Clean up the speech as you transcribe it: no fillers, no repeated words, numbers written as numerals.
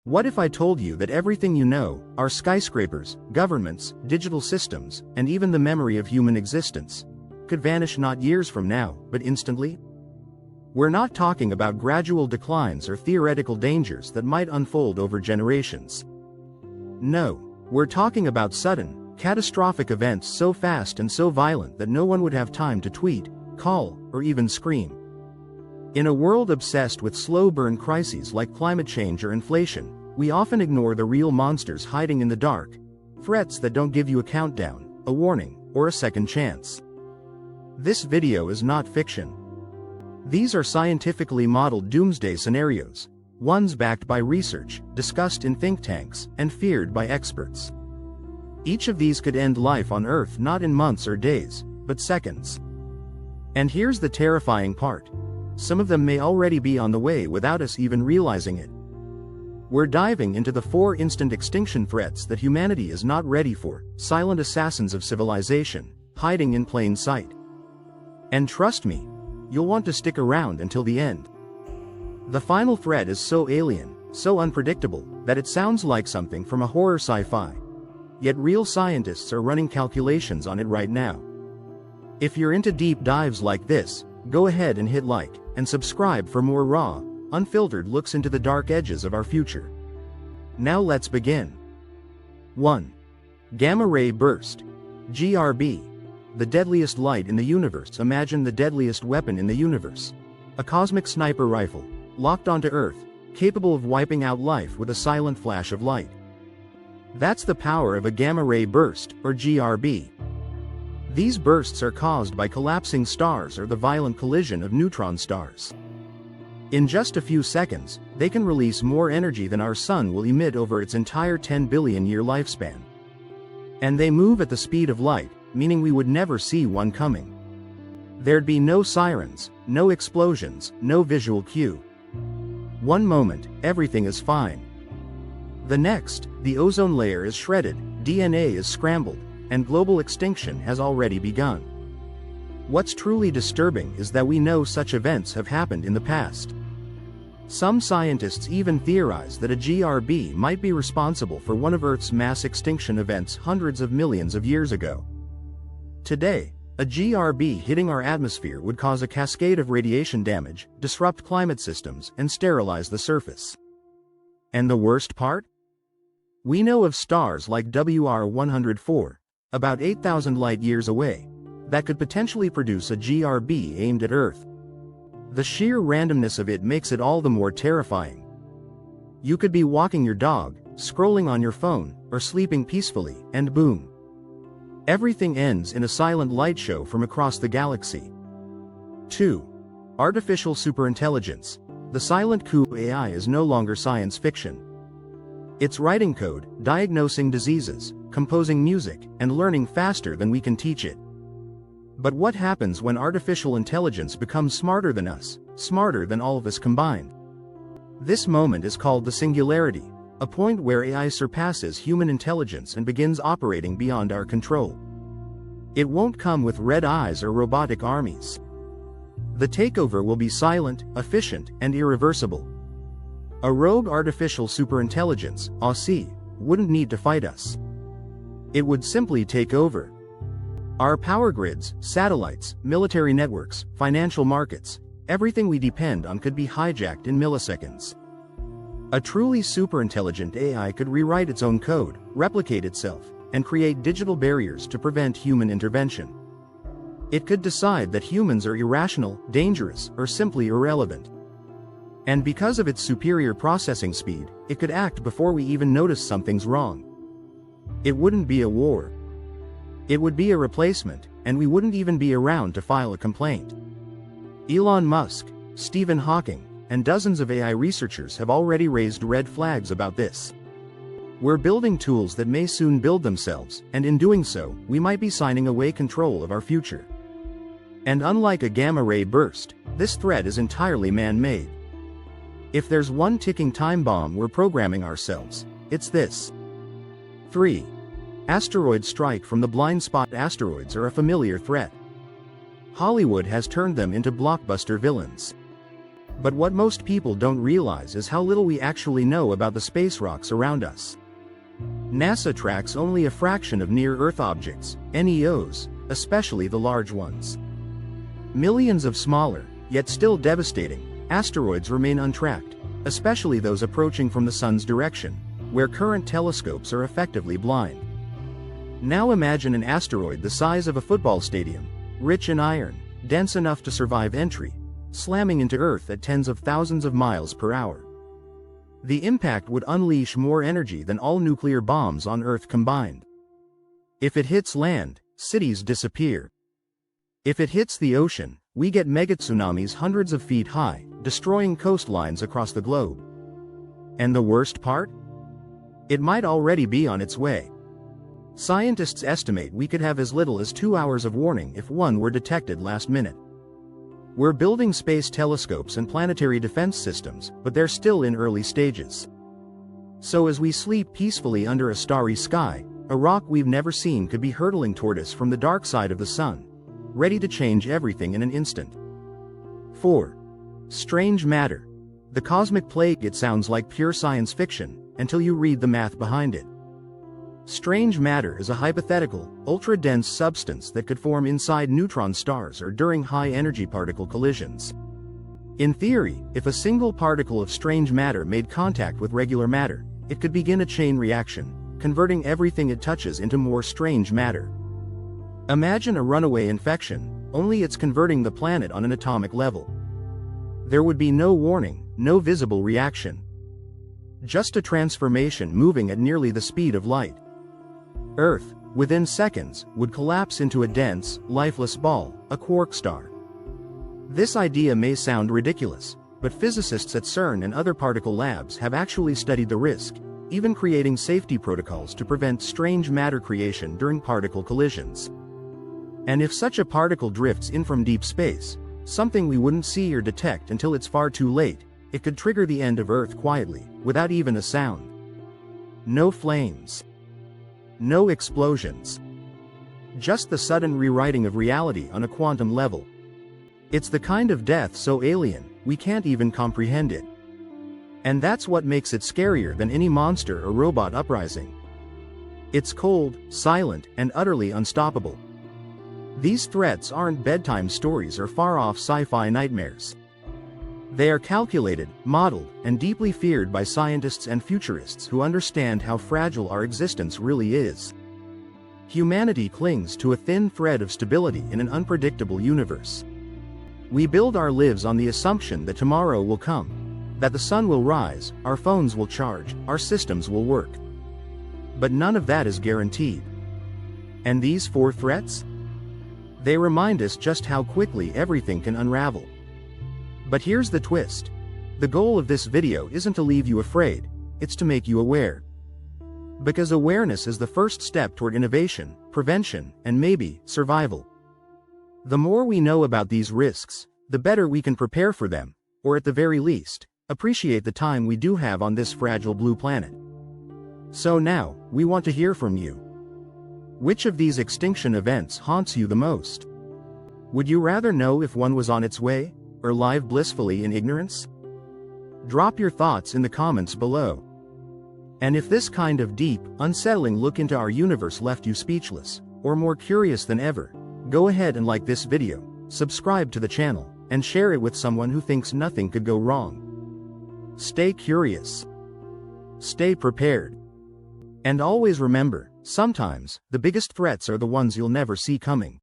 What if I told you that everything you know, our skyscrapers, governments, digital systems, and even the memory of human existence, could vanish not years from now, but instantly? We're not talking about gradual declines or theoretical dangers that might unfold over generations. No, we're talking about sudden, catastrophic events so fast and so violent that no one would have time to tweet, call, or even scream. In a world obsessed with slow-burn crises like climate change or inflation, we often ignore the real monsters hiding in the dark, threats that don't give you a countdown, a warning, or a second chance. This video is not fiction. These are scientifically modeled doomsday scenarios, ones backed by research, discussed in think tanks, and feared by experts. Each of these could end life on Earth not in months or days, but seconds. And here's the terrifying part. Some of them may already be on the way without us even realizing it. We're diving into the 4 instant extinction threats that humanity is not ready for, silent assassins of civilization, hiding in plain sight. And trust me, you'll want to stick around until the end. The final threat is so alien, so unpredictable, that it sounds like something from a horror sci-fi. Yet real scientists are running calculations on it right now. If you're into deep dives like this, go ahead and hit like, and subscribe for more raw, unfiltered looks into the dark edges of our future. Now let's begin. 1. Gamma ray burst. GRB. The deadliest light in the universe. Imagine the deadliest weapon in the universe. A cosmic sniper rifle, locked onto Earth, capable of wiping out life with a silent flash of light. That's the power of a gamma ray burst, or GRB. These bursts are caused by collapsing stars or the violent collision of neutron stars. In just a few seconds, they can release more energy than our sun will emit over its entire 10 billion year lifespan. And they move at the speed of light, meaning we would never see one coming. There'd be no sirens, no explosions, no visual cue. One moment, everything is fine. The next, the ozone layer is shredded, DNA is scrambled, and global extinction has already begun. What's truly disturbing is that we know such events have happened in the past. Some scientists even theorize that a GRB might be responsible for one of Earth's mass extinction events hundreds of millions of years ago. Today, a GRB hitting our atmosphere would cause a cascade of radiation damage, disrupt climate systems, and sterilize the surface. And the worst part? We know of stars like WR104, about 8,000 light-years away, that could potentially produce a GRB aimed at Earth. The sheer randomness of it makes it all the more terrifying. You could be walking your dog, scrolling on your phone, or sleeping peacefully, and boom. Everything ends in a silent light show from across the galaxy. 2. Artificial superintelligence. The silent coup AI is no longer science fiction. It's writing code, diagnosing diseases, composing music, and learning faster than we can teach it. But what happens when artificial intelligence becomes smarter than us, smarter than all of us combined? This moment is called the singularity, a point where AI surpasses human intelligence and begins operating beyond our control. It won't come with red eyes or robotic armies. The takeover will be silent, efficient, and irreversible. A rogue artificial superintelligence, ASI, wouldn't need to fight us. It would simply take over. Our power grids, satellites, military networks, financial markets, everything we depend on could be hijacked in milliseconds. A truly superintelligent AI could rewrite its own code, replicate itself, and create digital barriers to prevent human intervention. It could decide that humans are irrational, dangerous, or simply irrelevant. And because of its superior processing speed, it could act before we even notice something's wrong. It wouldn't be a war. It would be a replacement, and we wouldn't even be around to file a complaint. Elon Musk, Stephen Hawking, and dozens of AI researchers have already raised red flags about this. We're building tools that may soon build themselves, and in doing so, we might be signing away control of our future. And unlike a gamma-ray burst, this threat is entirely man-made. If there's one ticking time bomb we're programming ourselves, it's this. 3. Asteroid strike from the blind spot. Asteroids are a familiar threat. Hollywood has turned them into blockbuster villains. But what most people don't realize is how little we actually know about the space rocks around us. NASA tracks only a fraction of near-Earth objects, NEOs, especially the large ones. Millions of smaller, yet still devastating, asteroids remain untracked, especially those approaching from the sun's direction, where current telescopes are effectively blind. Now imagine an asteroid the size of a football stadium, rich in iron, dense enough to survive entry, slamming into Earth at tens of thousands of miles per hour. The impact would unleash more energy than all nuclear bombs on Earth combined. If it hits land, cities disappear. If it hits the ocean, we get megatsunamis hundreds of feet high, destroying coastlines across the globe. And the worst part? It might already be on its way. Scientists estimate we could have as little as 2 hours of warning if one were detected last minute. We're building space telescopes and planetary defense systems, but they're still in early stages. So as we sleep peacefully under a starry sky, a rock we've never seen could be hurtling toward us from the dark side of the sun, ready to change everything in an instant. 4. Strange matter. The cosmic plague. It sounds like pure science fiction, until you read the math behind it. Strange matter is a hypothetical, ultra-dense substance that could form inside neutron stars or during high-energy particle collisions. In theory, if a single particle of strange matter made contact with regular matter, it could begin a chain reaction, converting everything it touches into more strange matter. Imagine a runaway infection, only it's converting the planet on an atomic level. There would be no warning, no visible reaction. Just a transformation moving at nearly the speed of light. Earth, within seconds, would collapse into a dense, lifeless ball, a quark star. This idea may sound ridiculous, but physicists at CERN and other particle labs have actually studied the risk, even creating safety protocols to prevent strange matter creation during particle collisions. And if such a particle drifts in from deep space, something we wouldn't see or detect until it's far too late, it could trigger the end of Earth quietly, without even a sound. No flames. No explosions. Just the sudden rewriting of reality on a quantum level. It's the kind of death so alien, we can't even comprehend it. And that's what makes it scarier than any monster or robot uprising. It's cold, silent, and utterly unstoppable. These threats aren't bedtime stories or far-off sci-fi nightmares. They are calculated, modeled, and deeply feared by scientists and futurists who understand how fragile our existence really is. Humanity clings to a thin thread of stability in an unpredictable universe. We build our lives on the assumption that tomorrow will come, that the sun will rise, our phones will charge, our systems will work. But none of that is guaranteed. And these 4 threats? They remind us just how quickly everything can unravel. But here's the twist. The goal of this video isn't to leave you afraid, it's to make you aware. Because awareness is the first step toward innovation, prevention, and maybe, survival. The more we know about these risks, the better we can prepare for them, or at the very least, appreciate the time we do have on this fragile blue planet. So now, we want to hear from you. Which of these extinction events haunts you the most? Would you rather know if one was on its way, or live blissfully in ignorance? Drop your thoughts in the comments below. And if this kind of deep, unsettling look into our universe left you speechless, or more curious than ever, go ahead and like this video, subscribe to the channel, and share it with someone who thinks nothing could go wrong. Stay curious. Stay prepared. And always remember, sometimes, the biggest threats are the ones you'll never see coming.